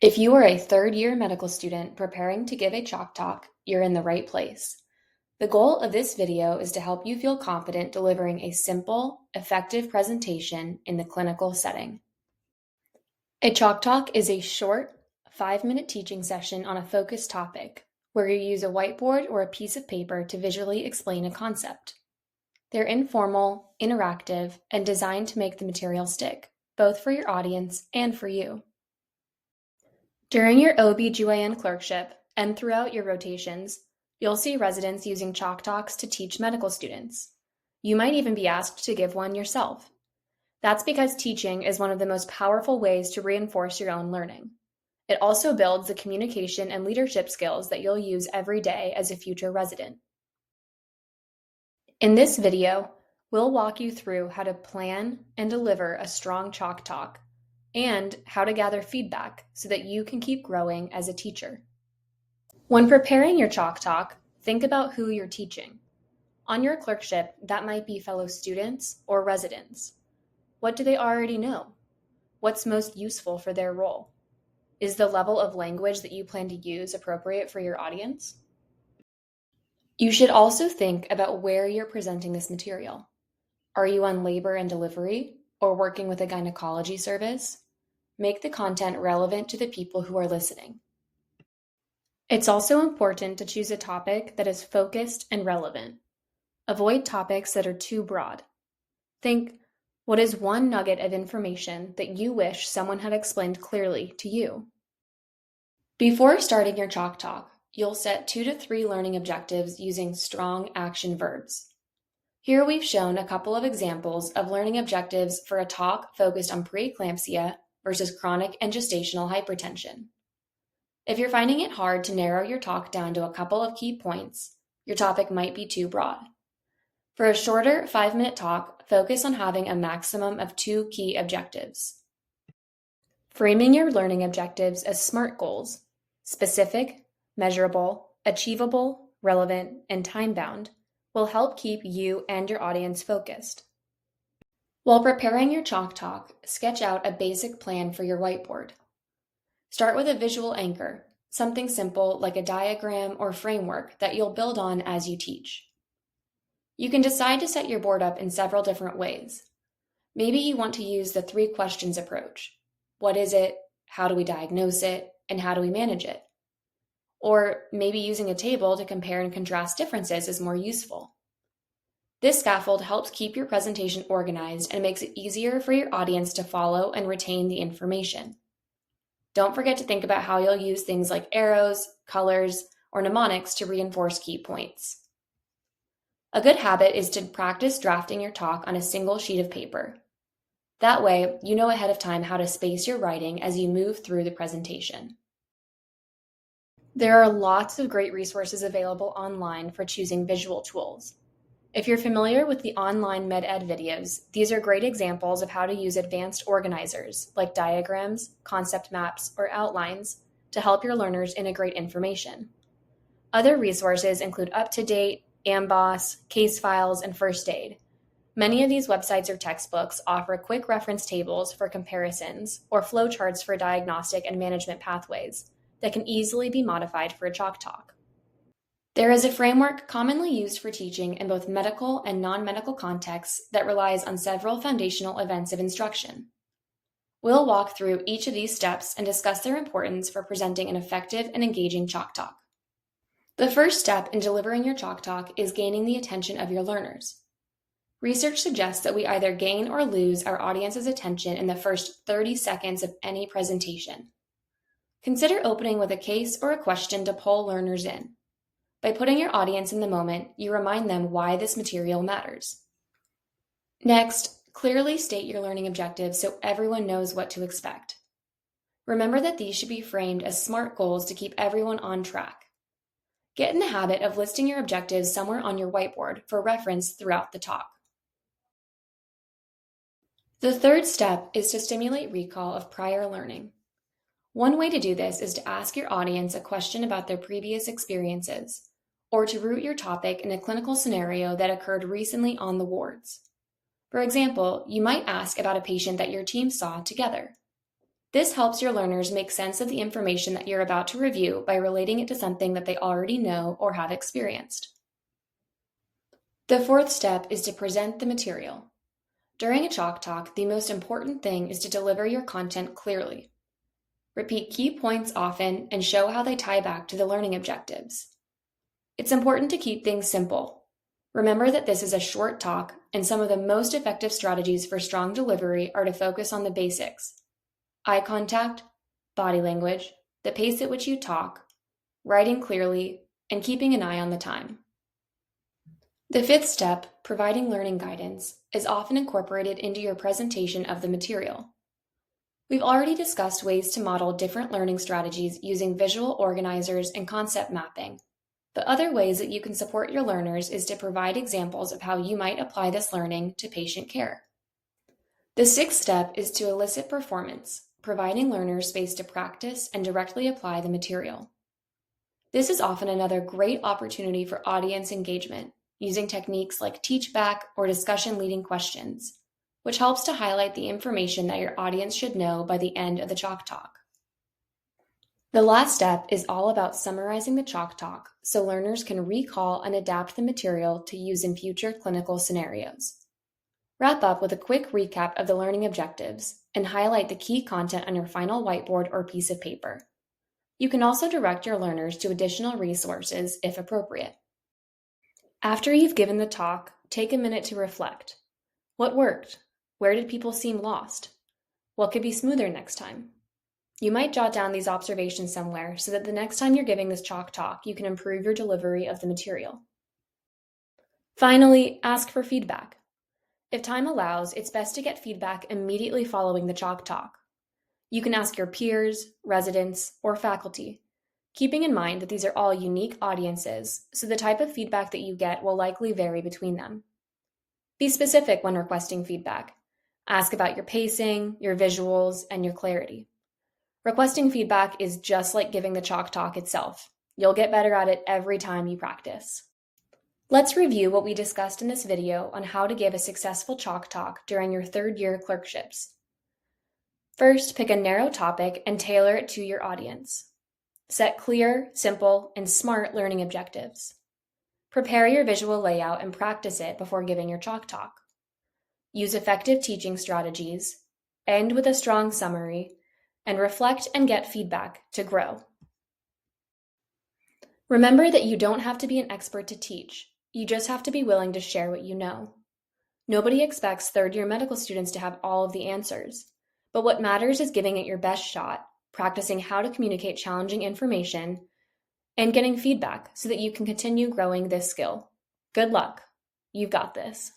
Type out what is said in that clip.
If you are a third-year medical student preparing to give a chalk talk, you're in the right place. The goal of this video is to help you feel confident delivering a simple, effective presentation in the clinical setting. A chalk talk is a short, 5-minute teaching session on a focused topic where you use a whiteboard or a piece of paper to visually explain a concept. They're informal, interactive, and designed to make the material stick, both for your audience and for you. During your OBGYN clerkship and throughout your rotations, you'll see residents using chalk talks to teach medical students. You might even be asked to give one yourself. That's because teaching is one of the most powerful ways to reinforce your own learning. It also builds the communication and leadership skills that you'll use every day as a future resident. In this video, we'll walk you through how to plan and deliver a strong chalk talk and how to gather feedback so that you can keep growing as a teacher. When preparing your chalk talk, think about who you're teaching. On your clerkship, that might be fellow students or residents. What do they already know? What's most useful for their role? Is the level of language that you plan to use appropriate for your audience? You should also think about where you're presenting this material. Are you on labor and delivery or working with a gynecology service? Make the content relevant to the people who are listening. It's also important to choose a topic that is focused and relevant. Avoid topics that are too broad. Think, what is one nugget of information that you wish someone had explained clearly to you? Before starting your chalk talk, you'll set 2 to 3 learning objectives using strong action verbs. Here we've shown a couple of examples of learning objectives for a talk focused on preeclampsia versus chronic and gestational hypertension. If you're finding it hard to narrow your talk down to a couple of key points, your topic might be too broad. For a shorter 5-minute talk, focus on having a maximum of 2 key objectives. Framing your learning objectives as SMART goals, specific, measurable, achievable, relevant, and time-bound, will help keep you and your audience focused. While preparing your chalk talk, sketch out a basic plan for your whiteboard. Start with a visual anchor, something simple like a diagram or framework that you'll build on as you teach. You can decide to set your board up in several different ways. Maybe you want to use the 3 questions approach. What is it? How do we diagnose it? And how do we manage it? Or maybe using a table to compare and contrast differences is more useful. This scaffold helps keep your presentation organized and makes it easier for your audience to follow and retain the information. Don't forget to think about how you'll use things like arrows, colors, or mnemonics to reinforce key points. A good habit is to practice drafting your talk on a single sheet of paper. That way, you know ahead of time how to space your writing as you move through the presentation. There are lots of great resources available online for choosing visual tools. If you're familiar with the online med-ed videos, these are great examples of how to use advanced organizers like diagrams, concept maps, or outlines to help your learners integrate information. Other resources include UpToDate, Amboss, case files, and first aid. Many of these websites or textbooks offer quick reference tables for comparisons or flowcharts for diagnostic and management pathways that can easily be modified for a chalk talk. There is a framework commonly used for teaching in both medical and non-medical contexts that relies on several foundational events of instruction. We'll walk through each of these steps and discuss their importance for presenting an effective and engaging chalk talk. The first step in delivering your chalk talk is gaining the attention of your learners. Research suggests that we either gain or lose our audience's attention in the first 30 seconds of any presentation. Consider opening with a case or a question to pull learners in. By putting your audience in the moment, you remind them why this material matters. Next, clearly state your learning objectives so everyone knows what to expect. Remember that these should be framed as SMART goals to keep everyone on track. Get in the habit of listing your objectives somewhere on your whiteboard for reference throughout the talk. The third step is to stimulate recall of prior learning. One way to do this is to ask your audience a question about their previous experiences, or to root your topic in a clinical scenario that occurred recently on the wards. For example, you might ask about a patient that your team saw together. This helps your learners make sense of the information that you're about to review by relating it to something that they already know or have experienced. The fourth step is to present the material. During a chalk talk, the most important thing is to deliver your content clearly. Repeat key points often and show how they tie back to the learning objectives. It's important to keep things simple. Remember that this is a short talk, and some of the most effective strategies for strong delivery are to focus on the basics: eye contact, body language, the pace at which you talk, writing clearly, and keeping an eye on the time. The fifth step, providing learning guidance, is often incorporated into your presentation of the material. We've already discussed ways to model different learning strategies using visual organizers and concept mapping, but other ways that you can support your learners is to provide examples of how you might apply this learning to patient care. The sixth step is to elicit performance, providing learners space to practice and directly apply the material. This is often another great opportunity for audience engagement, using techniques like teach back or discussion leading questions, which helps to highlight the information that your audience should know by the end of the chalk talk. The last step is all about summarizing the chalk talk so learners can recall and adapt the material to use in future clinical scenarios. Wrap up with a quick recap of the learning objectives and highlight the key content on your final whiteboard or piece of paper. You can also direct your learners to additional resources if appropriate. After you've given the talk, take a minute to reflect. What worked? Where did people seem lost? What could be smoother next time? You might jot down these observations somewhere so that the next time you're giving this chalk talk, you can improve your delivery of the material. Finally, ask for feedback. If time allows, it's best to get feedback immediately following the chalk talk. You can ask your peers, residents, or faculty, keeping in mind that these are all unique audiences, so the type of feedback that you get will likely vary between them. Be specific when requesting feedback. Ask about your pacing, your visuals, and your clarity. Requesting feedback is just like giving the chalk talk itself. You'll get better at it every time you practice. Let's review what we discussed in this video on how to give a successful chalk talk during your third-year clerkships. First, pick a narrow topic and tailor it to your audience. Set clear, simple, and smart learning objectives. Prepare your visual layout and practice it before giving your chalk talk. Use effective teaching strategies, end with a strong summary, and reflect and get feedback to grow. Remember that you don't have to be an expert to teach. You just have to be willing to share what you know. Nobody expects third-year medical students to have all of the answers, but what matters is giving it your best shot, practicing how to communicate challenging information, and getting feedback so that you can continue growing this skill. Good luck. You've got this.